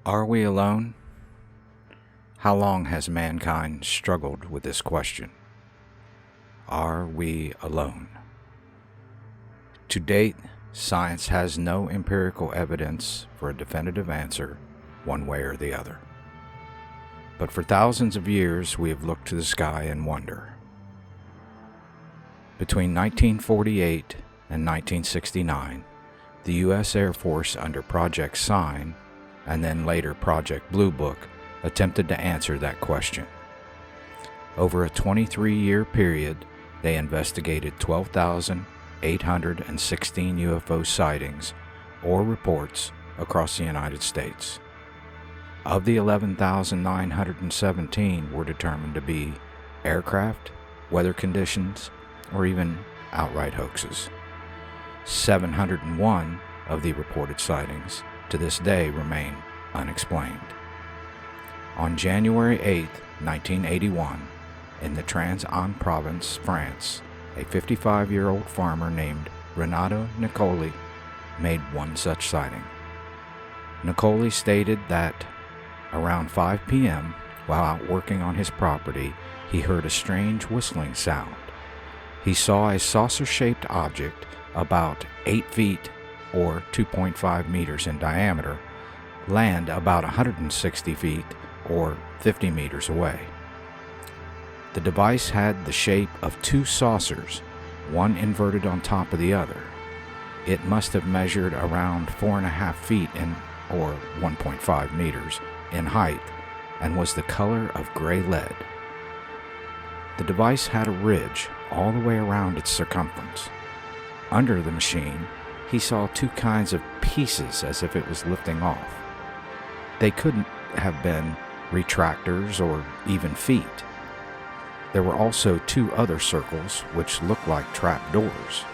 Are we alone? How long has mankind struggled with this question? Are we alone? To date, science has no empirical evidence for a definitive answer one way or the other. But for thousands of years, we have looked to the sky in wonder. Between 1948 and 1969, the U.S. Air Force under Project Sign, and then later Project Blue Book, attempted to answer that question. Over a 23-year period, they investigated 12,816 UFO sightings or reports across the United States. Of the 11,917 were determined to be aircraft, weather conditions, or even outright hoaxes. 701 of the reported sightings to this day remain unexplained. On January 8, 1981, in the Trans-An province, France, a 55-year-old farmer named Renato Nicoli made one such sighting. Nicoli stated that around 5 p.m., while out working on his property, he heard a strange whistling sound. He saw a saucer-shaped object about 8 feet or 2.5 meters in diameter land about 160 feet or 50 meters away. The device had the shape of two saucers, one inverted on top of the other. It must have measured around 4.5 feet or 1.5 meters in height and was the color of gray lead. The device had a ridge all the way around its circumference. Under the machine, he saw two kinds of pieces as if it was lifting off. They couldn't have been retractors or even feet. There were also two other circles which looked like trap doors.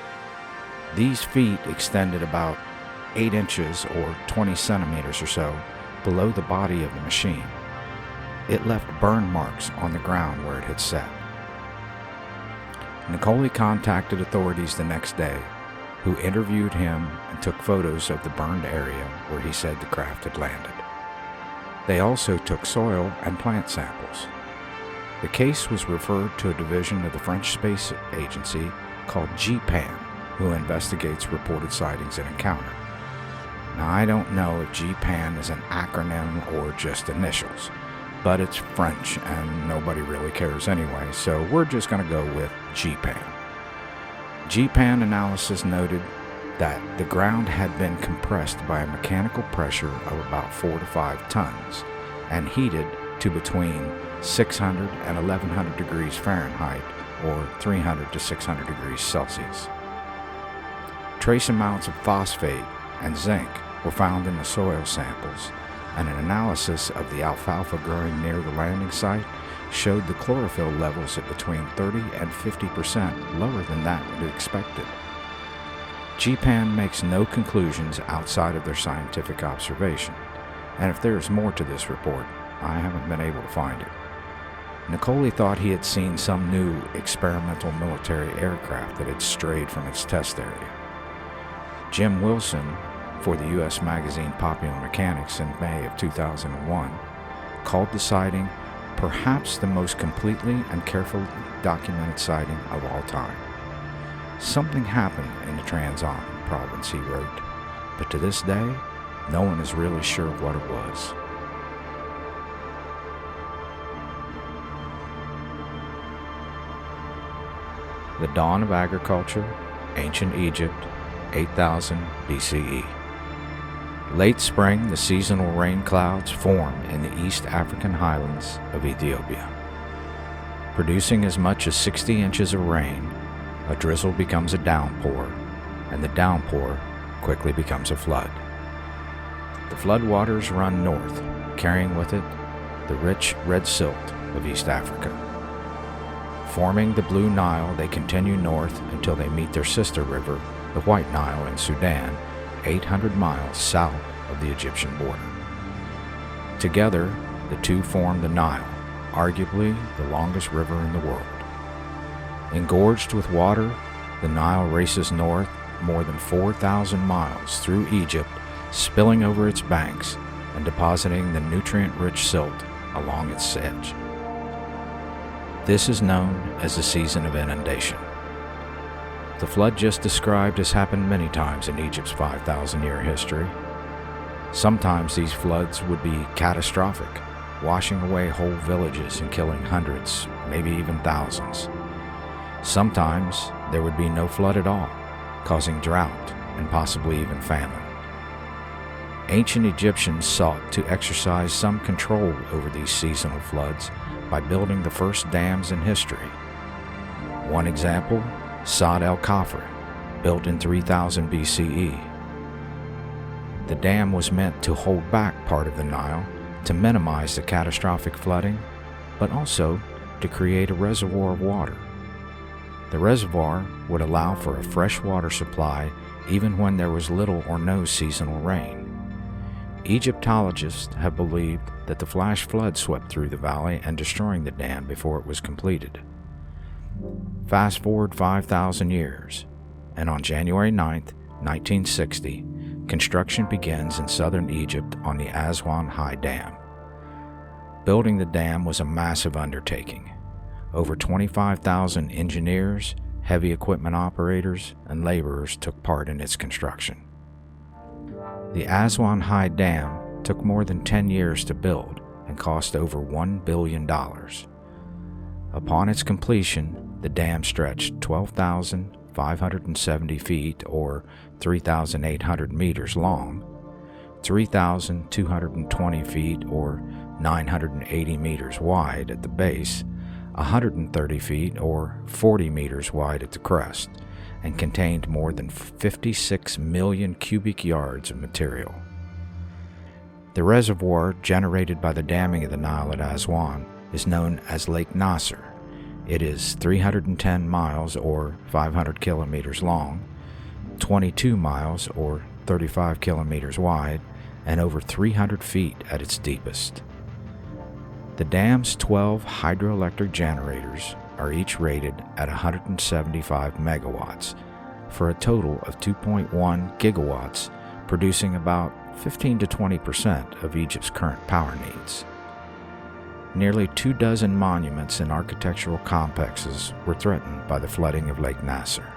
These feet extended about 8 inches or 20 centimeters or so below the body of the machine. It left burn marks on the ground where it had set. Nicoli contacted authorities the next day, who interviewed him and took photos of the burned area where he said the craft had landed. They also took soil and plant samples. The case was referred to a division of the French Space Agency called GPAN, who investigates reported sightings and encounters. Now, I don't know if GPAN is an acronym or just initials, but it's French and nobody really cares anyway, so we're just going to go with GPAN. GPAN analysis noted that the ground had been compressed by a mechanical pressure of about 4 to 5 tons and heated to between 600 and 1100 degrees Fahrenheit or 300 to 600 degrees Celsius. Trace amounts of phosphate and zinc were found in the soil samples, and an analysis of the alfalfa growing near the landing site showed the chlorophyll levels at between 30 and 50% lower than that expected. GPAN makes no conclusions outside of their scientific observation, and if there is more to this report, I haven't been able to find it. Nicoli thought he had seen some new experimental military aircraft that had strayed from its test area. Jim Wilson, for the U.S. magazine Popular Mechanics in May of 2001, called the sighting perhaps the most completely and carefully documented sighting of all time. Something happened in the Trans-An province, he wrote, but to this day, no one is really sure what it was. The dawn of agriculture, ancient Egypt, 8000 BCE. Late spring, the seasonal rain clouds form in the East African highlands of Ethiopia. Producing as much as 60 inches of rain, a drizzle becomes a downpour, and the downpour quickly becomes a flood. The floodwaters run north, carrying with it the rich red silt of East Africa. Forming the Blue Nile, they continue north until they meet their sister river, the White Nile in Sudan, 800 miles south of the Egyptian border. Together, the two form the Nile, arguably the longest river in the world. Engorged with water, the Nile races north more than 4,000 miles through Egypt, spilling over its banks and depositing the nutrient-rich silt along its edge. This is known as the season of inundation. The flood just described has happened many times in Egypt's 5,000-year history. Sometimes these floods would be catastrophic, washing away whole villages and killing hundreds, maybe even thousands. Sometimes there would be no flood at all, causing drought and possibly even famine. Ancient Egyptians sought to exercise some control over these seasonal floods by building the first dams in history. One example, Sa'd el-Kafr, built in 3000 BCE. The dam was meant to hold back part of the Nile to minimize the catastrophic flooding, but also to create a reservoir of water. The reservoir would allow for a fresh water supply even when there was little or no seasonal rain. Egyptologists have believed that the flash flood swept through the valley and destroying the dam before it was completed. Fast forward 5,000 years, and on January 9, 1960, construction begins in southern Egypt on the Aswan High Dam. Building the dam was a massive undertaking. Over 25,000 engineers, heavy equipment operators, and laborers took part in its construction. The Aswan High Dam took more than 10 years to build and cost over $1 billion. Upon its completion, the dam stretched 12,570 feet or 3,800 meters long, 3,220 feet or 980 meters wide at the base, 130 feet or 40 meters wide at the crest, and contained more than 56 million cubic yards of material. The reservoir generated by the damming of the Nile at Aswan is known as Lake Nasser. It is 310 miles or 500 kilometers long, 22 miles or 35 kilometers wide, and over 300 feet at its deepest. The dam's 12 hydroelectric generators are each rated at 175 megawatts, for a total of 2.1 gigawatts, producing about 15 to 20% of Egypt's current power needs. Nearly 24 monuments and architectural complexes were threatened by the flooding of Lake Nasser.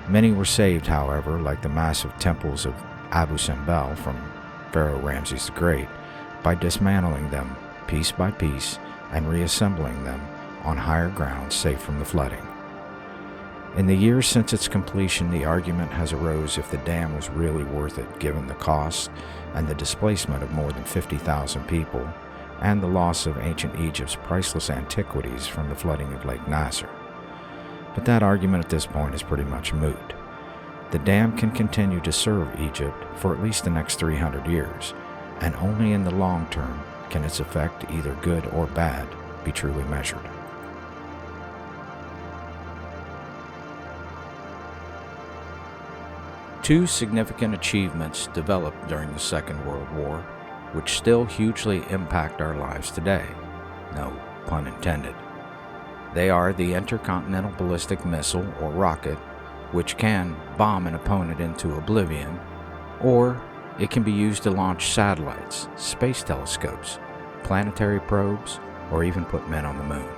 Many were saved, however, like the massive temples of Abu Simbel from Pharaoh Ramses the Great, by dismantling them piece by piece and reassembling them on higher ground safe from the flooding. In the years since its completion, the argument has arose if the dam was really worth it given the cost and the displacement of more than 50,000 people and the loss of ancient Egypt's priceless antiquities from the flooding of Lake Nasser. But that argument at this point is pretty much moot. The dam can continue to serve Egypt for at least the next 300 years, and only in the long term can its effect, either good or bad, be truly measured. Two significant achievements developed during the Second World War, which still hugely impact our lives today. No pun intended. They are the intercontinental ballistic missile, or rocket, which can bomb an opponent into oblivion, or it can be used to launch satellites, space telescopes, planetary probes, or even put men on the moon.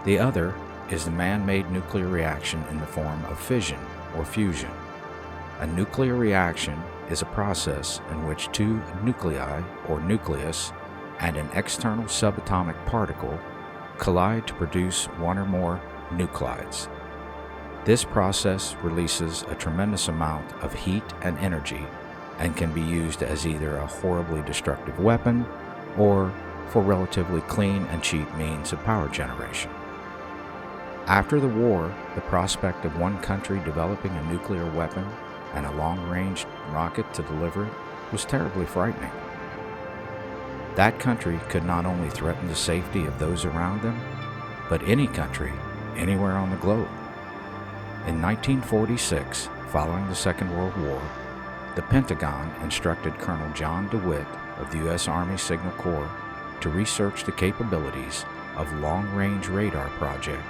The other is the man-made nuclear reaction in the form of fission or fusion. A nuclear reaction is a process in which two nuclei or nucleus and an external subatomic particle collide to produce one or more nuclides. This process releases a tremendous amount of heat and energy and can be used as either a horribly destructive weapon or for relatively clean and cheap means of power generation. After the war, the prospect of one country developing a nuclear weapon and a long-range rocket to deliver it was terribly frightening. That country could not only threaten the safety of those around them, but any country, anywhere on the globe. In 1946, following the Second World War, the Pentagon instructed Colonel John DeWitt of the U.S. Army Signal Corps to research the capabilities of long-range radar project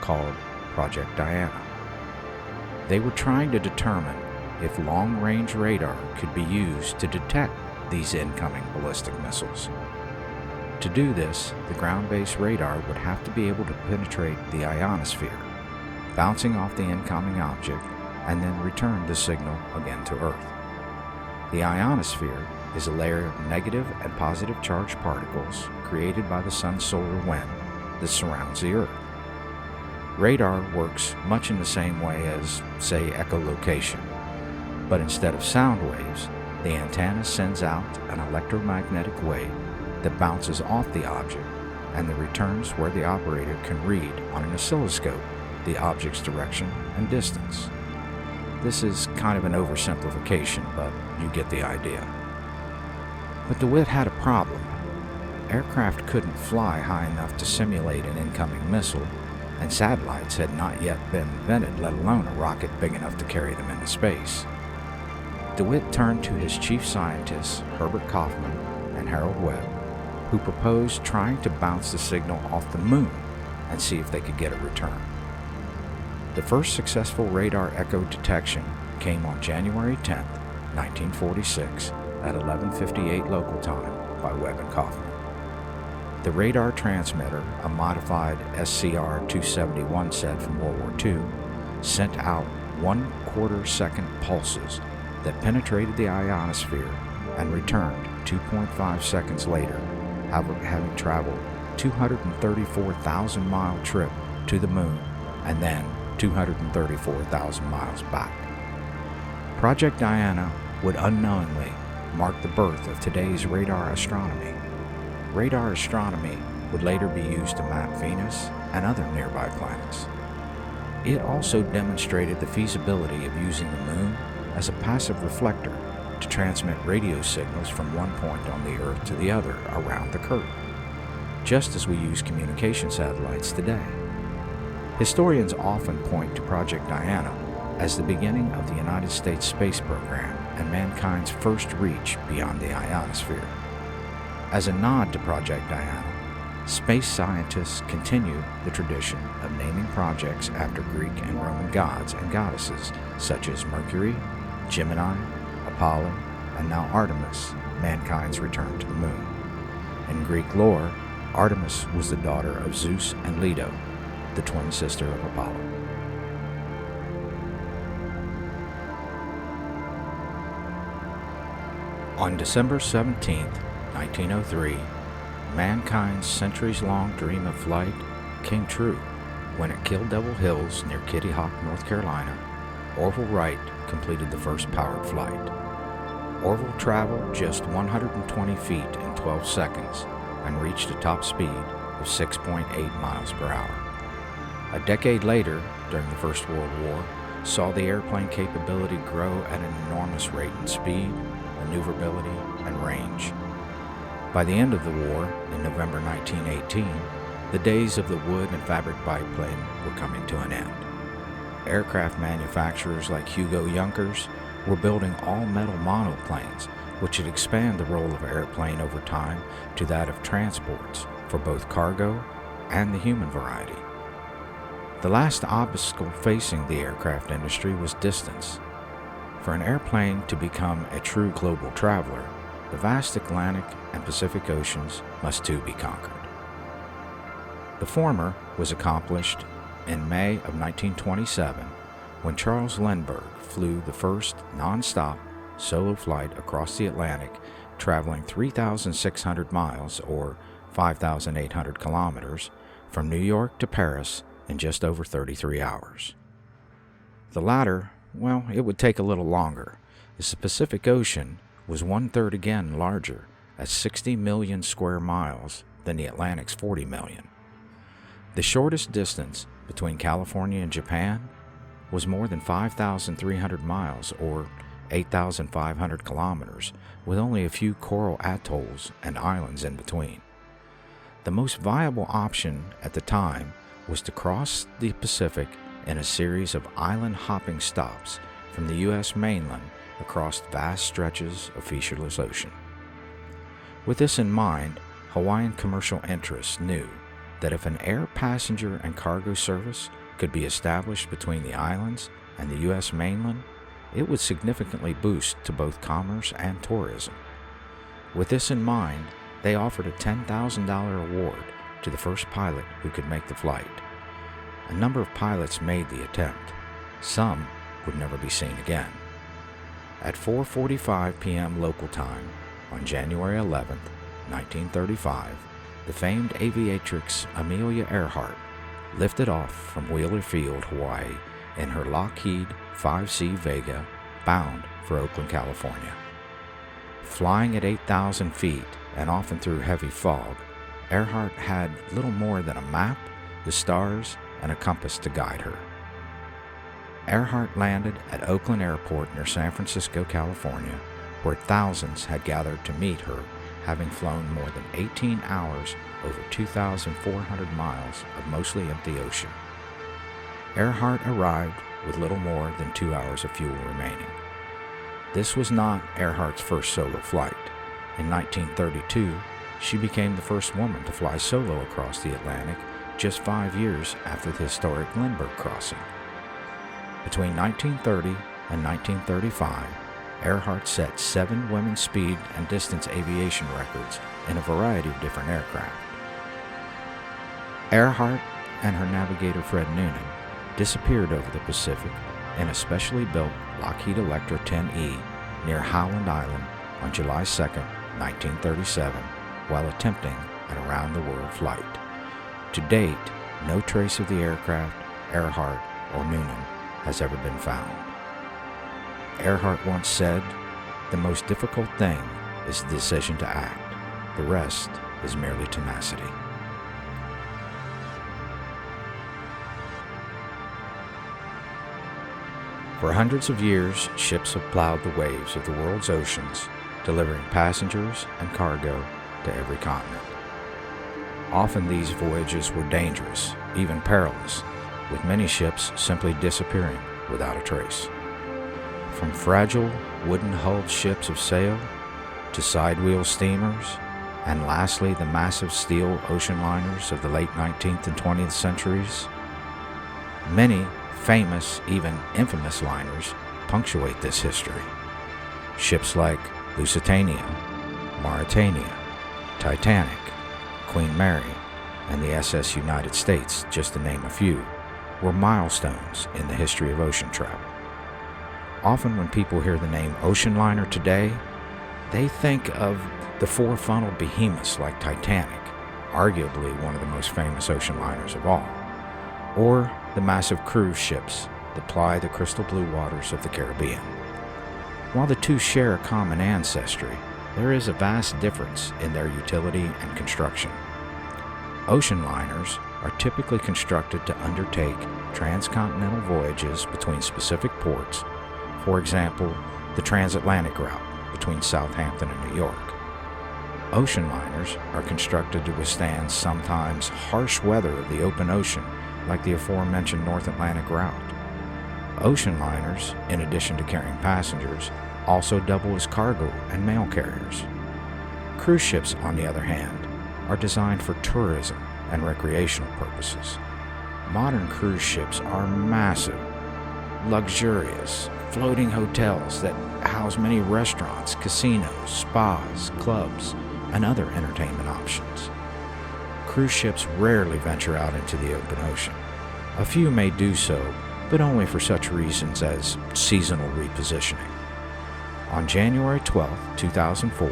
called Project Diana. They were trying to determine if long-range radar could be used to detect these incoming ballistic missiles. To do this, the ground-based radar would have to be able to penetrate the ionosphere, bouncing off the incoming object, and then return the signal again to Earth. The ionosphere is a layer of negative and positive charged particles created by the sun's solar wind that surrounds the Earth. Radar works much in the same way as, say, echolocation, but instead of sound waves, the antenna sends out an electromagnetic wave that bounces off the object and then returns where the operator can read on an oscilloscope the object's direction and distance. This is kind of an oversimplification, but you get the idea. But DeWitt had a problem. Aircraft couldn't fly high enough to simulate an incoming missile, and satellites had not yet been invented, let alone a rocket big enough to carry them into space. DeWitt turned to his chief scientists, Herbert Kaufman and Harold Webb, who proposed trying to bounce the signal off the moon and see if they could get a return. The first successful radar echo detection came on January 10, 1946, at 11:58 local time by Webb and Kaufman. The radar transmitter, a modified SCR-271 set from World War II, sent out 1/4 second pulses that penetrated the ionosphere and returned 2.5 seconds later, having traveled 234,000-mile trip to the moon and then 234,000 miles back. Project Diana would unknowingly mark the birth of today's radar astronomy. Radar astronomy would later be used to map Venus and other nearby planets. It also demonstrated the feasibility of using the moon as a passive reflector to transmit radio signals from one point on the Earth to the other around the curve, just as we use communication satellites today. Historians often point to Project Diana as the beginning of the United States space program and mankind's first reach beyond the ionosphere. As a nod to Project Diana, space scientists continue the tradition of naming projects after Greek and Roman gods and goddesses such as Mercury, Gemini, Apollo, and now Artemis, mankind's return to the moon. In Greek lore, Artemis was the daughter of Zeus and Leto, the twin sister of Apollo. On December 17, 1903, mankind's centuries-long dream of flight came true when at Kill Devil Hills near Kitty Hawk, North Carolina, Orville Wright completed the first powered flight. Orville traveled just 120 feet in 12 seconds and reached a top speed of 6.8 miles per hour. A decade later, during the First World War, saw the airplane capability grow at an enormous rate in speed, maneuverability, and range. By the end of the war, in November 1918, the days of the wood and fabric biplane were coming to an end. Aircraft manufacturers like Hugo Junkers were building all-metal monoplanes, which would expand the role of airplane over time to that of transports for both cargo and the human variety. The last obstacle facing the aircraft industry was distance. For an airplane to become a true global traveler, the vast Atlantic and Pacific Oceans must too be conquered. The former was accomplished in May of 1927 when Charles Lindbergh flew the first non-stop solo flight across the Atlantic, traveling 3,600 miles or 5,800 kilometers from New York to Paris in just over 33 hours. The latter, well, it would take a little longer, as the Pacific Ocean was 1/3 again larger at 60 million square miles than the Atlantic's 40 million. The shortest distance between California and Japan was more than 5,300 miles or 8,500 kilometers, with only a few coral atolls and islands in between. The most viable option at the time was to cross the Pacific in a series of island-hopping stops from the U.S. mainland across vast stretches of featureless ocean. With this in mind, Hawaiian commercial interests knew that if an air passenger and cargo service could be established between the islands and the U.S. mainland, it would significantly boost to both commerce and tourism. With this in mind, they offered a $10,000 award to the first pilot who could make the flight. A number of pilots made the attempt. Some would never be seen again. At 4:45 p.m. local time on January 11, 1935, the famed aviatrix Amelia Earhart lifted off from Wheeler Field, Hawaii, in her Lockheed 5C Vega, bound for Oakland, California. Flying at 8,000 feet and often through heavy fog, Earhart had little more than a map, the stars, and a compass to guide her. Earhart landed at Oakland Airport near San Francisco, California, where thousands had gathered to meet her, having flown more than 18 hours over 2,400 miles of mostly empty ocean. Earhart arrived with little more than 2 hours of fuel remaining. This was not Earhart's first solo flight. In 1932, she became the first woman to fly solo across the Atlantic just 5 years after the historic Lindbergh crossing. Between 1930 and 1935, Earhart set 7 women's speed and distance aviation records in a variety of different aircraft. Earhart and her navigator Fred Noonan disappeared over the Pacific in a specially built Lockheed Electra 10E near Howland Island on July 2, 1937, while attempting an around-the-world flight. To date, no trace of the aircraft, Earhart, or Noonan has ever been found. Earhart once said, "The most difficult thing is the decision to act. The rest is merely tenacity." For hundreds of years, ships have plowed the waves of the world's oceans, delivering passengers and cargo to every continent. Often these voyages were dangerous, even perilous, with many ships simply disappearing without a trace. From fragile, wooden-hulled ships of sail to sidewheel steamers, and lastly the massive steel ocean liners of the late 19th and 20th centuries, many famous, even infamous liners punctuate this history. Ships like Lusitania, Mauretania, Titanic, Queen Mary, and the SS United States, just to name a few, were milestones in the history of ocean travel. Often when people hear the name ocean liner today, they think of the four-funneled behemoths like Titanic, arguably one of the most famous ocean liners of all, or the massive cruise ships that ply the crystal blue waters of the Caribbean. While the two share a common ancestry, there is a vast difference in their utility and construction. Ocean liners are typically constructed to undertake transcontinental voyages between specific ports, for example, the transatlantic route between Southampton and New York. Ocean liners are constructed to withstand sometimes harsh weather of the open ocean, like the aforementioned North Atlantic route. Ocean liners, in addition to carrying passengers, also double as cargo and mail carriers. Cruise ships, on the other hand, are designed for tourism and recreational purposes. Modern cruise ships are massive, luxurious, floating hotels that house many restaurants, casinos, spas, clubs, and other entertainment options. Cruise ships rarely venture out into the open ocean. A few may do so, but only for such reasons as seasonal repositioning. On January 12, 2004,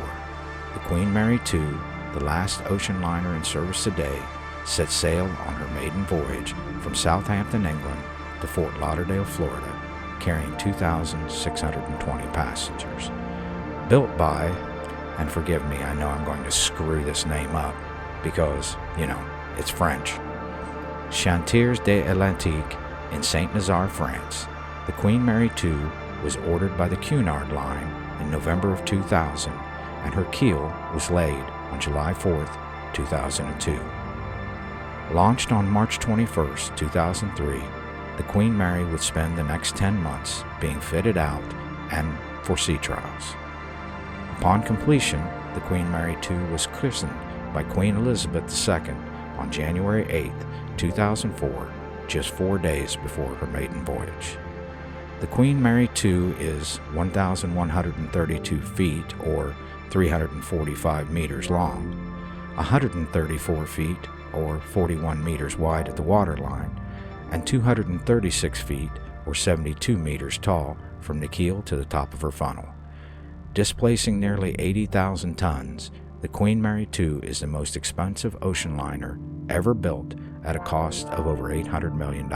the Queen Mary II, the last ocean liner in service today, set sail on her maiden voyage from Southampton, England to Fort Lauderdale, Florida, carrying 2,620 passengers. Built by, and forgive me, I know I'm going to screw this name up because, it's French, Chantiers de l'Atlantique in Saint-Nazaire, France, the Queen Mary II was ordered by the Cunard Line in November of 2000, and her keel was laid on July 4, 2002. Launched on March 21, 2003, the Queen Mary would spend the next 10 months being fitted out and for sea trials. Upon completion, the Queen Mary II was christened by Queen Elizabeth II on January 8, 2004, just 4 days before her maiden voyage. The Queen Mary II is 1,132 feet or 345 meters long, 134 feet or 41 meters wide at the waterline, and 236 feet or 72 meters tall from the keel to the top of her funnel. Displacing nearly 80,000 tons, the Queen Mary II is the most expensive ocean liner ever built at a cost of over $800 million.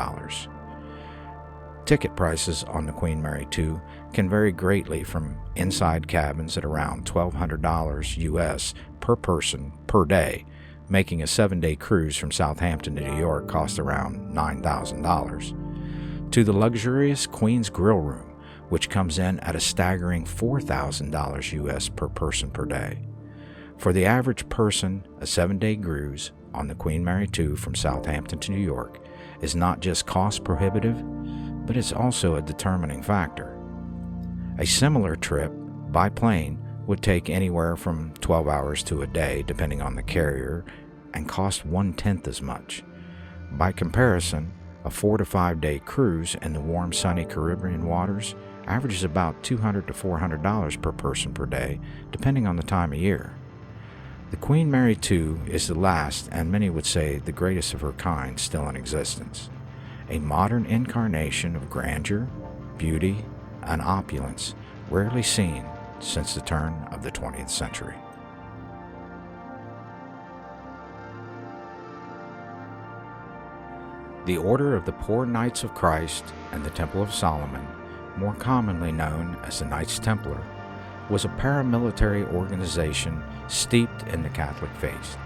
Ticket prices on the Queen Mary II can vary greatly from inside cabins at around $1,200 US per person per day, making a 7-day cruise from Southampton to New York cost around $9,000, to the luxurious Queen's Grill Room, which comes in at a staggering $4,000 US per person per day. For the average person, a 7-day cruise on the Queen Mary II from Southampton to New York is not just cost prohibitive, but it's also a determining factor. A similar trip by plane would take anywhere from 12 hours to a day, depending on the carrier, and cost 1/10 as much. By comparison, a 4 to 5 day cruise in the warm, sunny Caribbean waters averages about $200 to $400 per person per day, depending on the time of year. The Queen Mary II is the last, and many would say the greatest of her kind still in existence. A modern incarnation of grandeur, beauty, and opulence rarely seen since the turn of the 20th century. The Order of the Poor Knights of Christ and the Temple of Solomon, more commonly known as the Knights Templar, was a paramilitary organization steeped in the Catholic faith.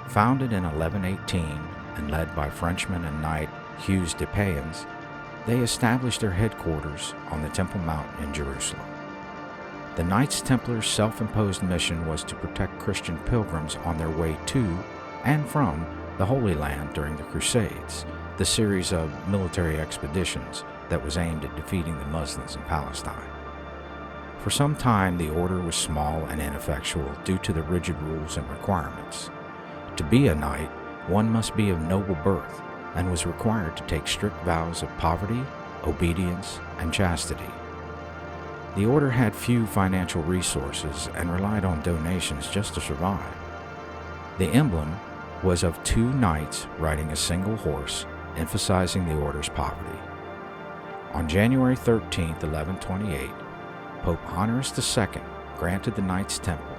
Founded in 1118 and led by Frenchman and Knight Hugues de Payens, they established their headquarters on the Temple Mount in Jerusalem. The Knights Templars' self-imposed mission was to protect Christian pilgrims on their way to and from the Holy Land during the Crusades, the series of military expeditions that was aimed at defeating the Muslims in Palestine. For some time, the order was small and ineffectual due to the rigid rules and requirements. To be a knight, one must be of noble birth and was required to take strict vows of poverty, obedience, and chastity. The order had few financial resources and relied on donations just to survive. The emblem was of 2 knights riding a single horse, emphasizing the order's poverty. On January 13, 1128, Pope Honorius II granted the Knights Temple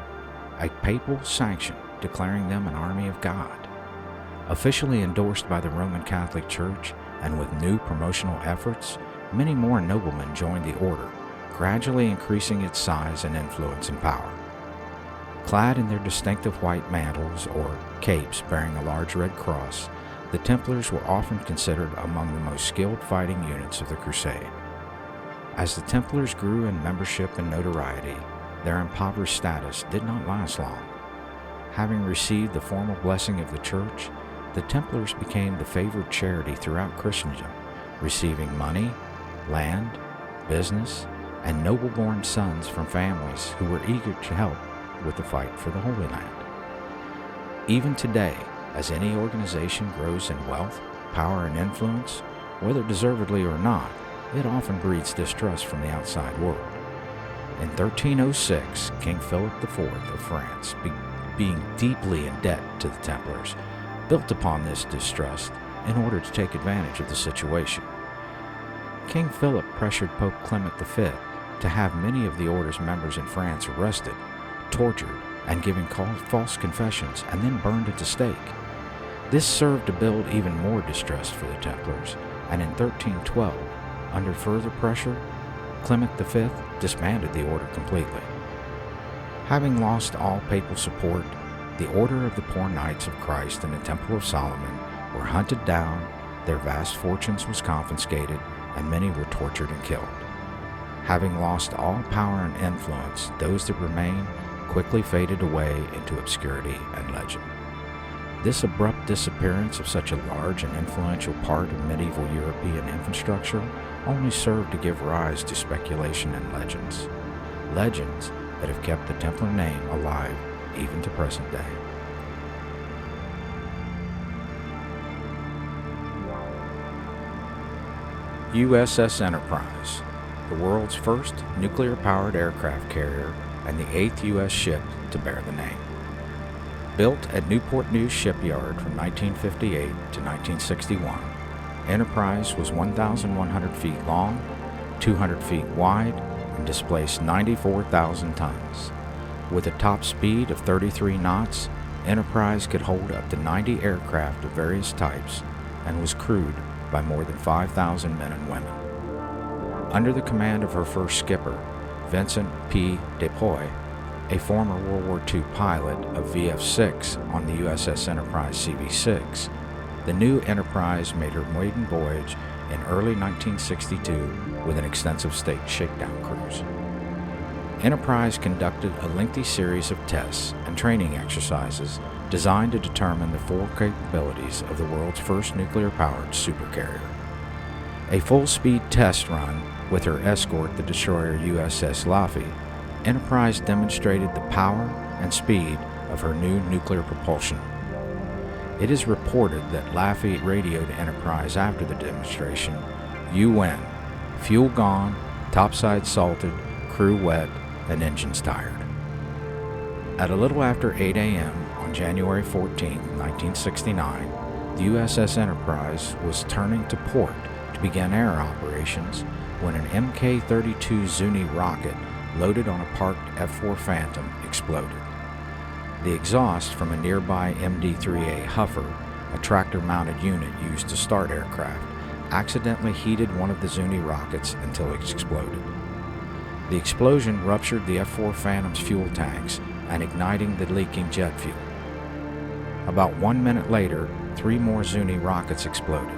a papal sanction declaring them an army of God. Officially endorsed by the Roman Catholic Church and with new promotional efforts, many more noblemen joined the order, gradually increasing its size and influence and power. Clad in their distinctive white mantles or capes bearing a large red cross, the Templars were often considered among the most skilled fighting units of the crusade. As the Templars grew in membership and notoriety, their impoverished status did not last long. Having received the formal blessing of the Church, the Templars became the favored charity throughout Christendom, receiving money, land, business, and noble-born sons from families who were eager to help with the fight for the Holy Land. Even today, as any organization grows in wealth, power, and influence, whether deservedly or not, it often breeds distrust from the outside world. In 1306, King Philip IV of France, being deeply in debt to the Templars, built upon this distrust in order to take advantage of the situation. King Philip pressured Pope Clement V to have many of the order's members in France arrested, tortured, and given false confessions and then burned at the stake. This served to build even more distrust for the Templars, and in 1312, under further pressure, Clement V disbanded the order completely. Having lost all papal support, the Order of the Poor Knights of Christ and the Temple of Solomon were hunted down, their vast fortunes was confiscated, and many were tortured and killed. Having lost all power and influence, those that remained quickly faded away into obscurity and legend. This abrupt disappearance of such a large and influential part of medieval European infrastructure only served to give rise to speculation and legends. Legends that have kept the Templar name alive even to present day. USS Enterprise, the world's first nuclear-powered aircraft carrier and the 8th U.S. ship to bear the name. Built at Newport News Shipyard from 1958 to 1961, Enterprise was 1,100 feet long, 200 feet wide, and displaced 94,000 tons. With a top speed of 33 knots, Enterprise could hold up to 90 aircraft of various types and was crewed by more than 5,000 men and women. Under the command of her first skipper, Vincent P. DePoy, a former World War II pilot of VF-6 on the USS Enterprise CV-6, the new Enterprise made her maiden voyage in early 1962 with an extensive state shakedown cruise. Enterprise conducted a lengthy series of tests and training exercises designed to determine the full capabilities of the world's first nuclear-powered supercarrier. A full-speed test run with her escort, the destroyer USS Laffey, Enterprise demonstrated the power and speed of her new nuclear propulsion. It is reported that Laffey radioed Enterprise after the demonstration, "You win. Fuel gone, topside salted, crew wet, and engines tired." At a little after 8 a.m. on January 14, 1969, the USS Enterprise was turning to port to begin air operations when an Mk-32 Zuni rocket loaded on a parked F-4 Phantom exploded. The exhaust from a nearby MD-3A Huffer, a tractor-mounted unit used to start aircraft, accidentally heated one of the Zuni rockets until it exploded. The explosion ruptured the F-4 Phantom's fuel tanks and igniting the leaking jet fuel. About 1 minute later, 3 more Zuni rockets exploded.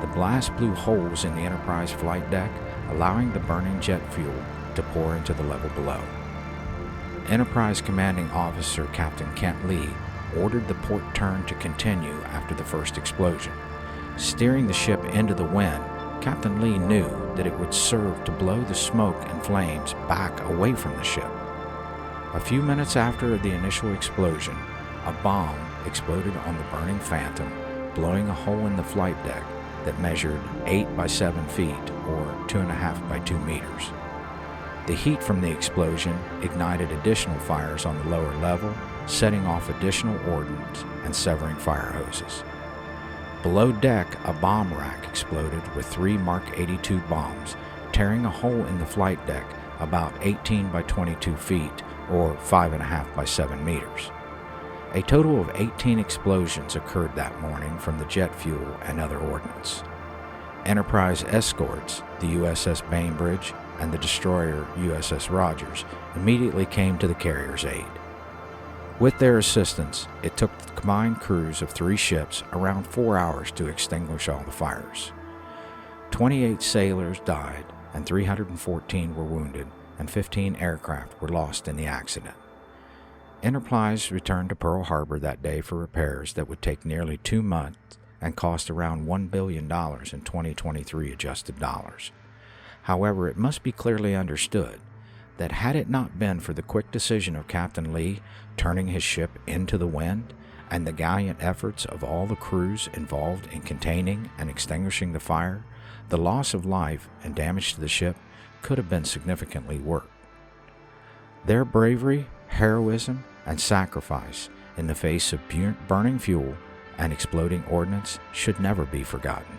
The blast blew holes in the Enterprise flight deck, allowing the burning jet fuel to pour into the level below. Enterprise Commanding Officer Captain Kent Lee ordered the port turn to continue after the first explosion. Steering the ship into the wind, Captain Lee knew that it would serve to blow the smoke and flames back away from the ship. A few minutes after the initial explosion, a bomb exploded on the burning Phantom, blowing a hole in the flight deck that measured 8 by 7 feet or 2.5 by 2 meters. The heat from the explosion ignited additional fires on the lower level, setting off additional ordnance and severing fire hoses. Below deck, a bomb rack exploded with 3 Mark 82 bombs, tearing a hole in the flight deck about 18 by 22 feet or 5.5 by 7 meters. A total of 18 explosions occurred that morning from the jet fuel and other ordnance. Enterprise escorts, the USS Bainbridge and the destroyer USS Rogers, immediately came to the carrier's aid. With their assistance, it took the combined crews of 3 ships around 4 hours to extinguish all the fires. 28 sailors died and 314 were wounded, and 15 aircraft were lost in the accident. Enterprise returned to Pearl Harbor that day for repairs that would take nearly 2 months and cost around $1 billion in 2023 adjusted dollars. However, it must be clearly understood that had it not been for the quick decision of Captain Lee turning his ship into the wind and the gallant efforts of all the crews involved in containing and extinguishing the fire, the loss of life and damage to the ship could have been significantly worse. Their bravery, heroism, and sacrifice in the face of burning fuel and exploding ordnance should never be forgotten.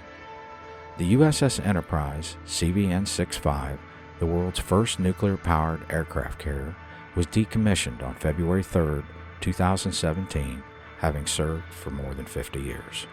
The USS Enterprise, CVN-65, the world's first nuclear-powered aircraft carrier, was decommissioned on February 3, 2017, having served for more than 50 years.